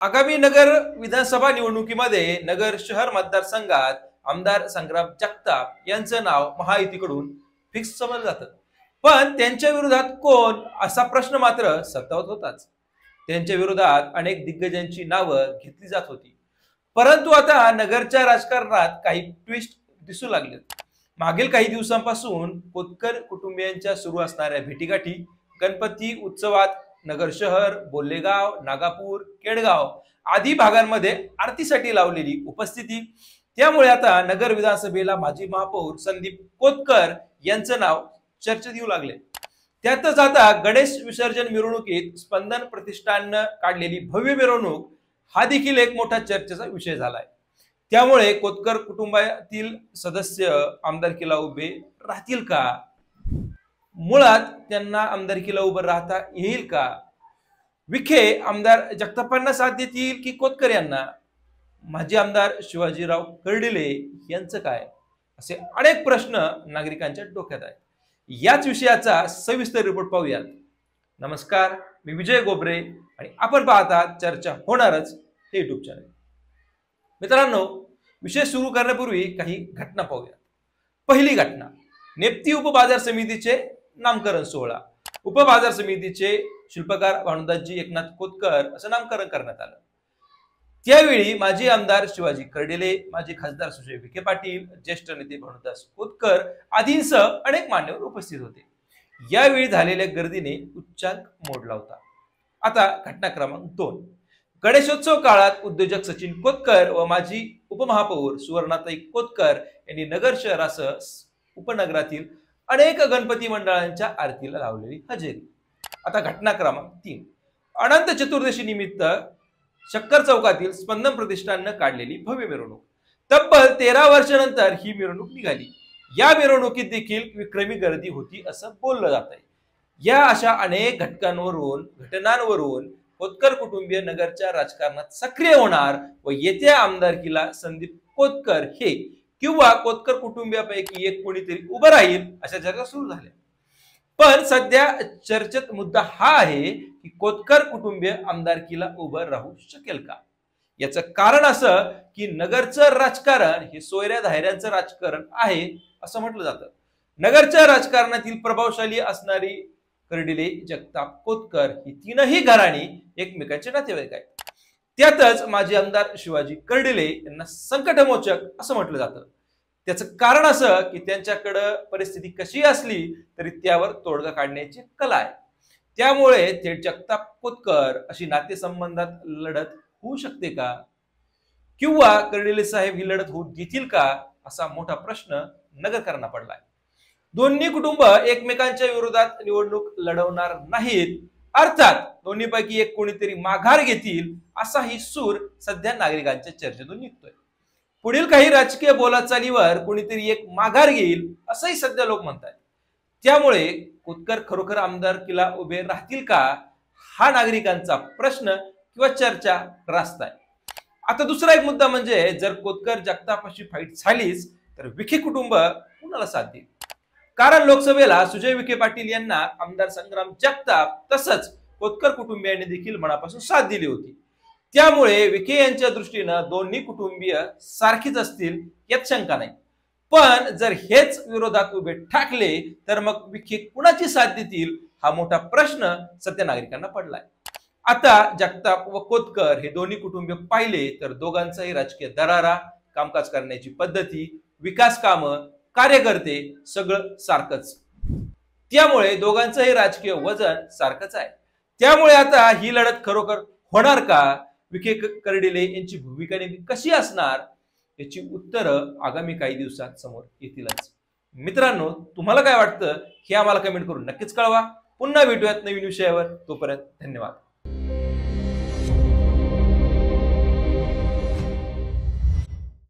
आगामी नगर विधानसभा निवडणुकीमध्ये नगर शहर मतदारसंघात आमदार संग्राम जगताप यांचं नाव महायुतीकडून फिक्स समजलं जातं. पण त्यांच्या विरोधात कोण असा प्रश्न मात्र सतावत होताच. त्यांच्या विरोधात अनेक दिग्गजांची नावं घेतली जात होती. परंतु आता नगरच्या राजकारणात काही ट्विस्ट दिसू लागले. मागील काही दिवसांपासून कोतकर कुटुंबियांच्या सुरू असणाऱ्या भेटीगाठी, गणपती उत्सवात नगर शहर, बोल्लेगाव, नागापूर, केडगाव आदी भागांमध्ये आरतीसाठी लावलेली उपस्थिती, त्यामुळे आता नगर विधानसभेला माजी महापौर संदीप कोतकर यांचं नाव चर्चेत येऊ लागले. त्यातच आता गणेश विसर्जन मिरवणुकीत स्पंदन प्रतिष्ठाननं काढलेली भव्य मिरवणूक हा देखील एक मोठा चर्चेचा विषय झालाय. त्यामुळे कोतकर कुटुंबातील सदस्य आमदारकीला उभे राहतील का? मुळात त्यांना आमदारकीला उभं राहता येईल का? विखे आमदार जगतापांना साथ देतील की कोतकर यांना? माजी आमदार शिवाजीराव कर्डिले यांचं काय? असे अनेक प्रश्न नागरिकांच्या डोक्यात आहेत. याच विषयाचा सविस्तर रिपोर्ट पाहूयात. नमस्कार, मी विजय गोबरे आणि आपण पाहता चर्चा होणारच हे युट्यूब चॅनल. मित्रांनो, विषय सुरू करण्यापूर्वी काही घटना पाहूयात. पहिली घटना, नेप्ती उपबाजार समितीचे नामकरण सोहळा. उपबाजार समितीचे शिल्पकार भानुदासजी एकनाथ कोतकर असं नामकरण करण्यात आलं. त्यावेळी माजी आमदार शिवाजी कर्डिले, माजी खासदार सुजय विखे पाटील, ज्येष्ठ नेते भानुदास कोतकर आदींसह अनेक मान्यवर उपस्थित होते. यावेळी झालेल्या गर्दीने उच्चांक मोडला होता. आता घटना क्रमांक 2, गणेशोत्सव काळात उद्योजक सचिन कोतकर व माजी उपमहापौर सुवर्णाताई कोतकर यांनी नगर शहरासह उपनगरातील अनेक गणपती मंडळांच्या आरतीला लावलेली हजेरी. आता घटना क्रमांक 3, अनंत चतुर्दशी निमित्त शक्कर चौकातील स्पंदन प्रतिष्ठाननं काढलेली भव्य मिरवणूक. तब्बल 13 वर्षानंतर ही मिरवणूक निघाली. या मिरवणुकीत देखील विक्रमी गर्दी होती असं बोललं जात आहे. या अशा अनेक घटनांवरून कोतकर कुटुंबीय नगरच्या राजकारणात सक्रिय होणार व येत्या आमदारकीला संदीप कोतकर हे किंवा कोतकर कुटुंबियापैकी एक कोणीतरी उभं राहील अशा चर्चा सुरू झाल्या. पण सध्या चर्चेत मुद्दा हा आहे की कोतकर कुटुंबीय आमदारकीला उभं राहू शकेल का? याचं कारण असं की नगरचं राजकारण हे सोयऱ्या धायऱ्यांचं राजकारण आहे असं म्हटलं जातं. नगरच्या राजकारणातील प्रभावशाली असणारी कर्डिले, जगताप, कोतकर ही तीनही घराणी एकमेकांचे नातेवाईक आहेत. त्यातच माजी आमदार शिवाजी कर्डिले यांना संकटमोचक असं म्हटलं जातं. त्याचं कारण असं की त्यांच्याकडं परिस्थिती कशी असली तरी त्यावर तोडगा काढण्याची कला आहे. त्यामुळे थेट जगताप कोतकर अशी नातेसंबंधात लढत होऊ शकते का? किंवा कर्डिले साहेब ही लढत होऊ देतील का? असा मोठा प्रश्न नगरकरांना पडलाय. दोन्ही कुटुंब एकमेकांच्या विरोधात निवडणूक लढवणार नाहीत. अर्थात दोन्हीपैकी एक कोणीतरी माघार घेतील असाही सूर सध्या नागरिकांच्या चर्चेतून निघतोय. पुढील काही राजकीय बोलाचालीवर कोणीतरी एक माघार घेईल असंही सध्या लोक म्हणतात. त्यामुळे कोतकर खरोखर आमदारकीला उभे राहतील का? हा नागरिकांचा प्रश्न किंवा चर्चा रास्त आहे. आता दुसरा एक मुद्दा म्हणजे जर कोतकर जगतापाशी फाईट झालीच तर विखे कुटुंब कुणाला साथ देईल? कारण लोकसभेला सुजय विखे पाटील यांना आमदार संग्राम जगताप तसंच कोतकर कुटुंबियांनी देखील मनापासून साथ दिली होती. त्यामुळे विखे यांच्या दृष्टीनं दोन्ही कुटुंबीय सारखीच असतील यात शंका नाही. पण जर हेच विरोधात उभे ठाकले तर मग विखे कुणाची साथ देतील हा मोठा प्रश्न सध्या नागरिकांना पडलाय. आता जगताप व कोतकर हे दोन्ही कुटुंबीय पाहिले तर दोघांचाही राजकीय दरारा, कामकाज करण्याची पद्धती, विकास कामं, कार्यकर्ते सगळं सारखंच. त्यामुळे दोघांचंही राजकीय वजन सारखंच आहे. त्यामुळे आता ही लढत खरोखर होणार का? विखे कर्डिले यांची भूमिका नेमकी कशी असणार याची उत्तरं आगामी काही दिवसात समोर येतीलच. मित्रांनो, तुम्हाला काय वाटतं हे आम्हाला कमेंट करून नक्कीच कळवा. पुन्हा भेटूयात नवीन विषयावर. तोपर्यंत धन्यवाद.